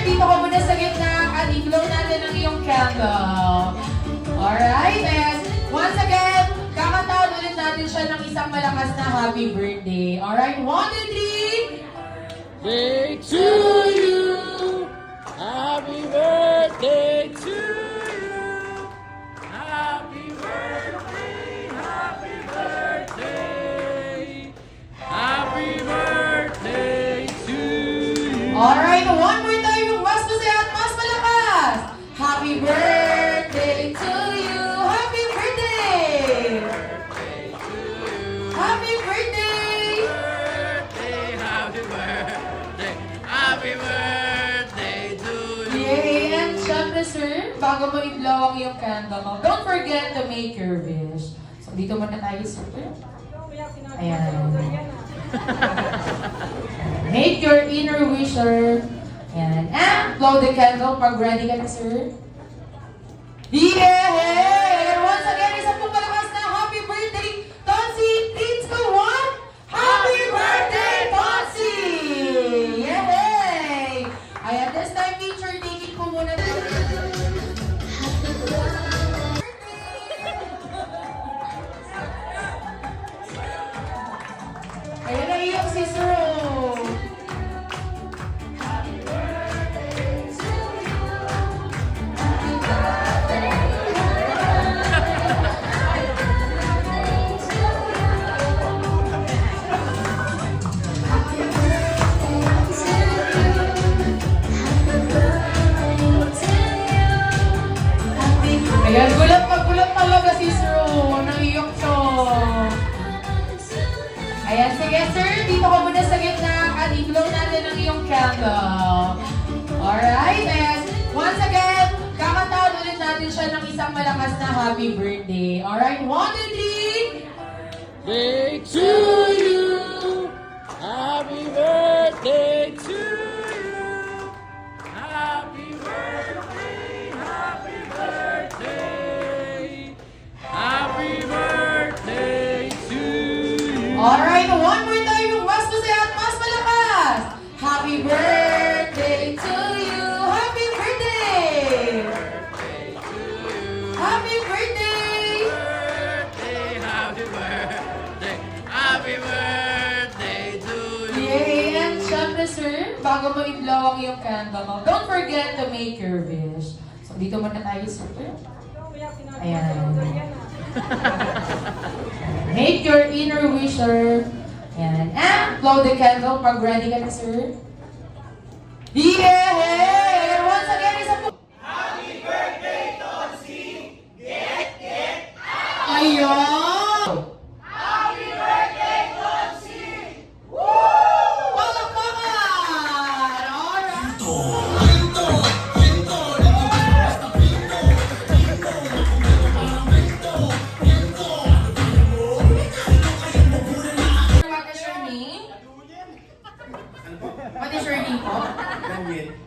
dito ka muna sa gitna at i-glow natin ang iyong candle. Alright, and once again, kakataan ulit natin siya ng isang malakas na happy birthday. Alright, 1, 2, 3! Birthday to you. Happy birthday to you. Happy birthday. Happy birthday. Happy birthday to you. Alright, one more time yung mas masaya at mas malakas. Happy birthday to you. Happy birthday. Happy birthday. Happy birthday. Happy birthday to you. Yay! And syempre sir, bago mo i-blow ang iyong candle mo, don't forget to make your wish. So dito muna tayo sir. Ayan. Make your inner wish, sir. Ayan. And blow the candle pag ready ka na, sir. Yeah! And once again, isang pong malakas na happy birthday, Tonsi! 3, 2, 1! Happy birthday, Tonsi! Yay! Ayan, this time, teacher, taking po muna. Ayan na iyong si Sir. Ayan, gulat talaga si Sir. Naiyak siya. Ayan, sige sir, dito ka muna sa gitna at i-glow natin ang iyong candle. Alright, and once again, kakataan ulit natin siya ng isang malakas na happy birthday. Alright, 1, 2, 3! Birthday to you. Happy birthday to you. Happy birthday. Happy birthday. Happy birthday to you. Alright, one more time yung mas masaya at mas malakas. Happy birthday to you. Happy birthday. Happy birthday. Happy birthday. Happy birthday to you. Yay! And syempre sir, bago mo i-blow ang iyong candle mo, don't forget to make your wish. So dito muna tayo sir. Ayan. Make your inner wish, sir. Ayan. And blow the candle pag ready ka na, sir. Yeah! And once again, isa po. Happy birthday, Tonsi! Get out! Ayun! Happy birthday, Tonsi! Woo! Palakpakan! Alright! What is your name? What is your name po?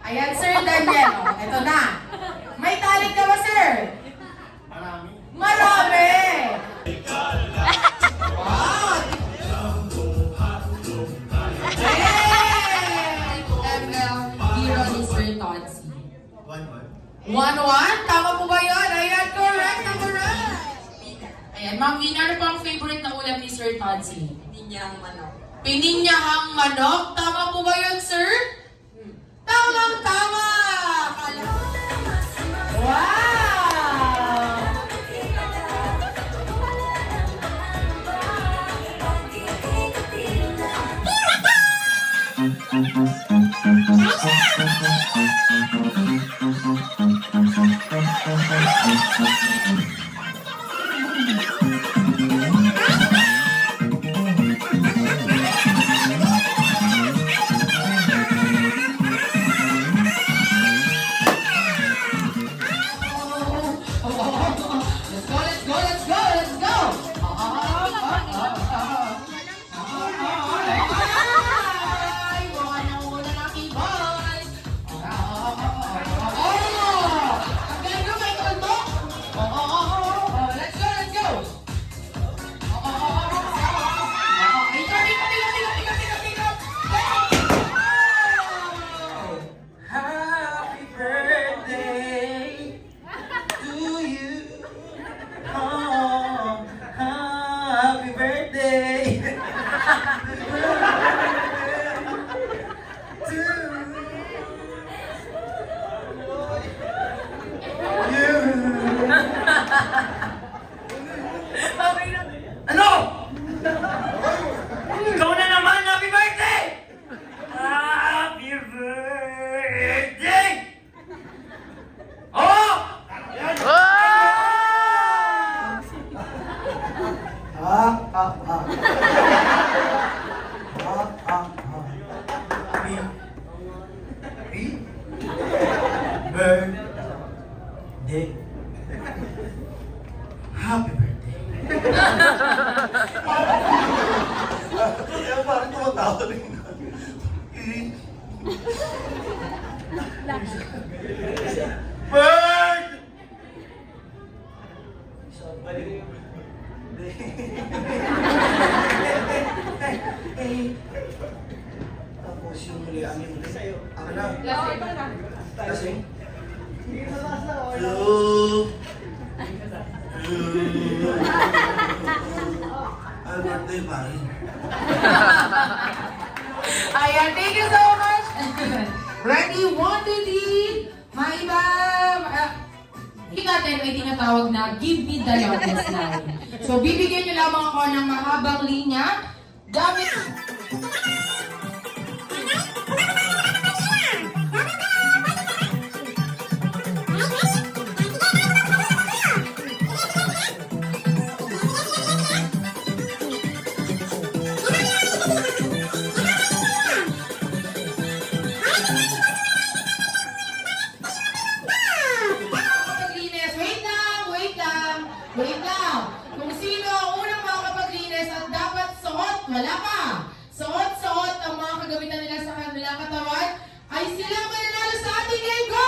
Ayan, Sir Daniel. Oh, ito na. May talent ka ba, sir? Marami. Marami! Wow! Hey! ML hero ni Sir Todsi. 1-1. 1-1? Tama po ba yun? Ayan, correct. Number right. Ayan, Ma'am Vina, ano po ang favorite na ulam ni Sir Todsi? Ninyang manok. Pininyahang manok? Tama po ba yun, sir? Tamang-tama! Wow! Ano? Ikaw na naman! Happy birthday! Happy birthday! Oh! Birthday. Happy birthday. Kaya parang tumatawa rin. Bird! Tapos yung muli, ang yung muli sa'yo. Ako na. Lasing? Ay, birthday pa rin. Ayan, thank you so much. Ready, 1, 2, 3. Maiba. Hindi natin ay tinatawag na give me the longest line. So, bibigyan niyo lamang ako ng mahabang linya. Gamit. Makapaglinis. Wait lang. Kung sino ang unang makapaglinis at dapat suot, wala pa. Suot ang mga kagamitan nila sa kanilang katawan, ay silang mananalo sa ating game. Go!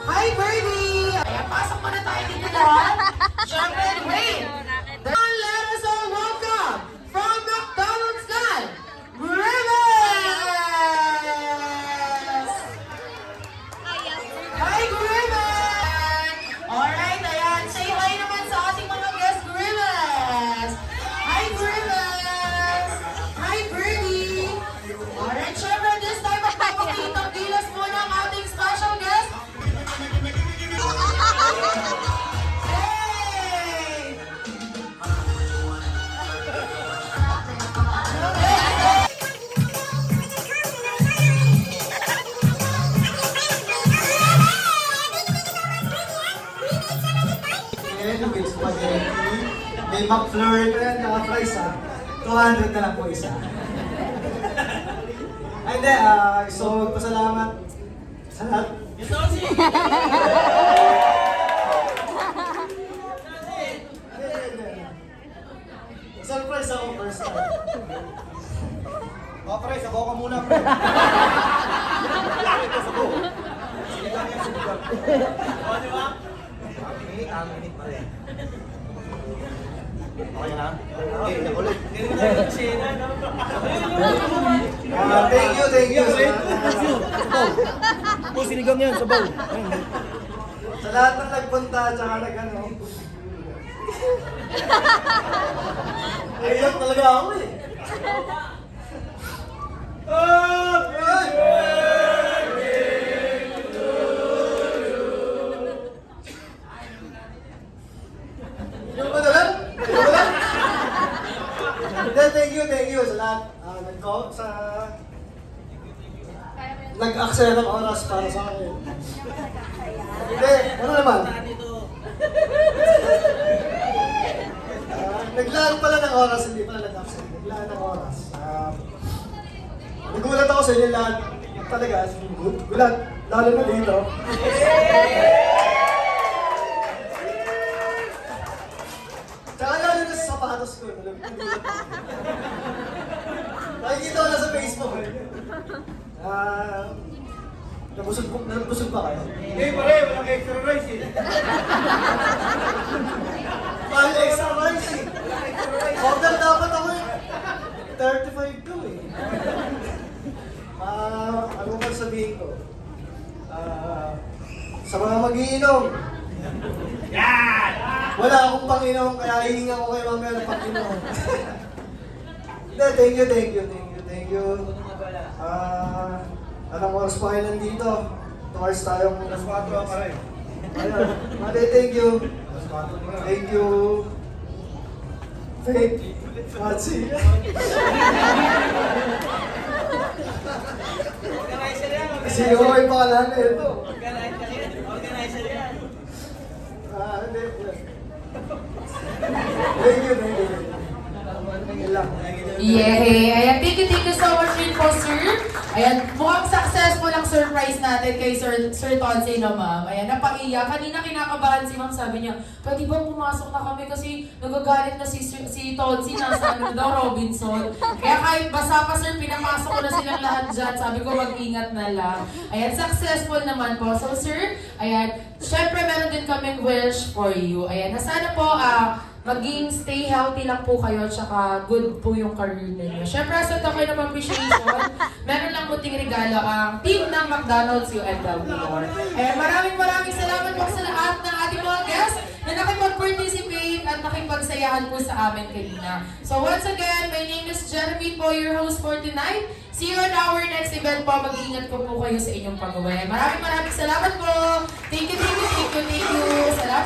Hi, Birdie! Ayan, pasok muna tayo dito lahat. Siyempre, wait! Let us all welcome from McDonald's Gun, Grimace! Hi, Grimace! Alright, ayan. Say hi naman sa ating mga guest, Grimace! Hi, Grimace! Hi, Birdie! Alright, syempre, this time, magpapakitang gilas muna ang ating special guest. Hey! Ayan, with spaghetti. May McFlurry pa yan, naka-fries ha. 200 na lang po isa. Ay, hindi. Gusto ko magpasalamat sa lahat. Surprise ako. Ayos na. O, pre, sabaw ka muna, pre. Sige lang yan, sige lang. O, di ba? Minute pa rin. Okay na? Okay, nakulit. Thank you. Sinigang yan, sabaw. Sa lahat ng nagpunta, tsaka nag-ano. Ayun talaga ako eh. Yung ba naman? Hindi, thank you sa lahat. Nag-aksaya ng oras para sa akin. Hindi, ano naman? Naglaan pala ng oras, hindi pala nag-aksaya. Naglaan ng oras. Nagulat ako sa inyo lahat. Talaga, gulat. Lalo na dito. Tsaka lalo na sa sapatos ko. Nakikita ko na sa Facebook. Nabusog ba kayo? Hindi pare, walang extra rice eh. Paano extra rice eh? Order dapat ako eh. 35 to eh. Ano ba sabihin ko? Sa mga mag-iinom. Wala akong panginom, kaya hihinga ko kayo mamaya ng panginom. Hindi, thank you. Anong oras pa kayo nandito? 2 hours tayong... Alas 4 ang pare. Ayun. Mali, thank you. Thank you. Faith. Patsy. Sino ko yung pangalan na ito? Organizer yan. Hindi. Thank you. Yun lang. Yay! Ayan, thank you so much rin po, sir. Ayan, mukhang successful ang surprise natin kay Sir Tonsi na ma'am. Ayan, napaiyak. Kanina kinakabahan si ma'am, sabi niya, pwede bang pumasok na kami kasi nagagalit na si Tonsi, nasa ano daw, Robinson. Kaya kahit basa pa sir, pinapasok ko na silang lahat dyan. Sabi ko, mag-ingat na lang. Ayan, successful naman po. So sir, ayan, syempre meron din kaming wish for you. Ayan, na sana po, maging stay healthy lang po kayo, tsaka good po yung career ninyo. Siyempre, as a token of appreciation, meron lang muting regalo ang team ng McDonald's UNW. Maraming salamat po sa lahat ng ating mga guests na nakipag-participate at nakipagsayahan po sa amin kanina. So once again, my name is Jeremy po, your host for tonight. See you on our next event po. Mag-iingat po kayo sa inyong pag-uwi. Maraming salamat po. Thank you. Salamat.